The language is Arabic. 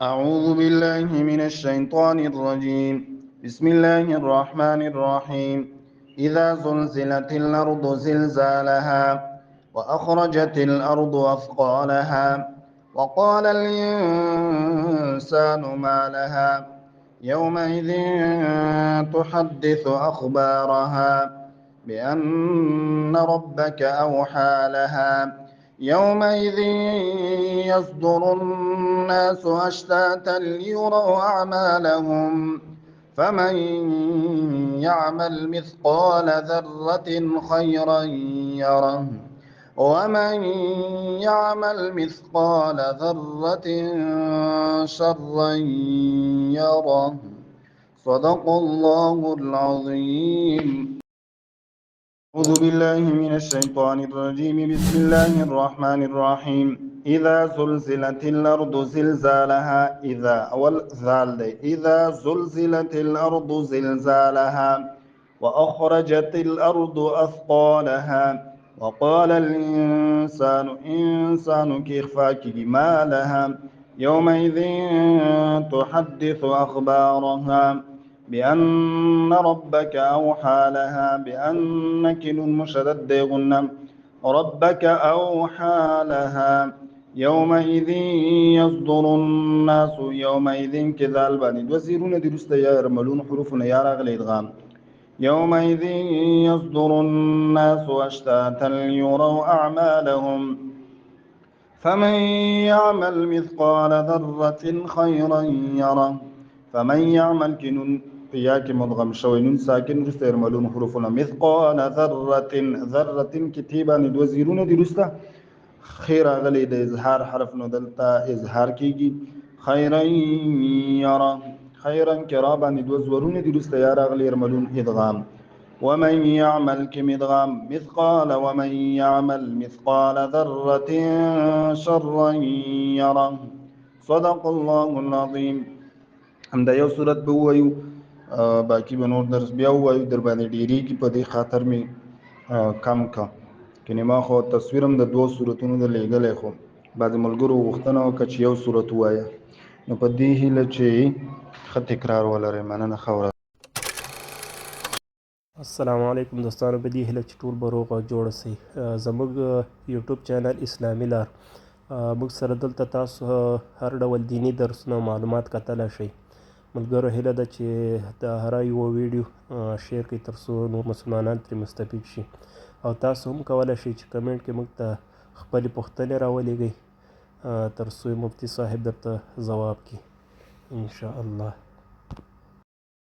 أعوذ بالله من الشيطان الرجيم. بسم الله الرحمن الرحيم. إذا زلزلت الأرض زلزالها وأخرجت الأرض أثقالها وقال الإنسان ما لها يومئذ تحدث أخبارها بأن ربك أوحى لها يومئذ يصدر الناس أشتاتا ليروا أعمالهم فمن يعمل مثقال ذرة خيرا يره ومن يعمل مثقال ذرة شرا يره. صدق الله العظيم. أعوذ بالله من الشيطان الرجيم. بسم الله الرحمن الرحيم. إذا زلزلت الأرض زلزالها. إذا أول ذال دي. إذا زلزلت الأرض زلزالها وأخرجت الأرض أثقالها وقال الإنسان إنسان كيخفاك ما لها يومئذ تحدث أخبارها بأن ربك أوحى لها بأنك المشدد غنم ربك أوحى لها يومئذ يصدر الناس يومئذ كذا الباني وزيرون درست يا يرملون حروفنا يا رغل إدغام يومئذ يصدر الناس أشتاتا ليروا أعمالهم فمن يعمل مثقال ذرة خيرا يره فمن يعمل كنون قياك مدغم شوين ساكن رستير ملون حروفنا مثقال ذرة ذرة كتيبا ندوزيرون درستا خير غلي د إظهار حرف ندلتا إظهار كيجي خيرا يرى خيرا كرابا ندوزورون درستا يا غلي يرملون إدغام ومن يعمل كمدغام مثقال ومن يعمل مثقال ذرة شرا يره. صدق الله العظيم. همدا یو صورت به وایو باقی به نور درس بیا وایو در باندې ډیری کی په دې خاطر می کم کا کني ما خو تصویرم د دوه صورتونو د لګلې خو بعد ملګرو وختنه او کچ یو صورت وایا نو په دې هله چې خط تکرار ولري مننه خوره. السلام علیکم دوستانو، په دې هیله چې ټول به روغ او جوړ سئ. زموږ یوټیوب چینل اسلامي لار، موږ سره دلته تاسو هر ډول دینی درسونه او معلومات کتلی شئ. ملګرو هیله ده چې د هر یوه ویډیو شیر کړئ تر څو نور مسلمانان ترې مستفید شي، او تاسو هم کولی شئ چې کمنټ کې موږ ته خپلې پوښتنې راولیږئ تر څو مفتي صاحب درته ځواب کړي انشاءالله.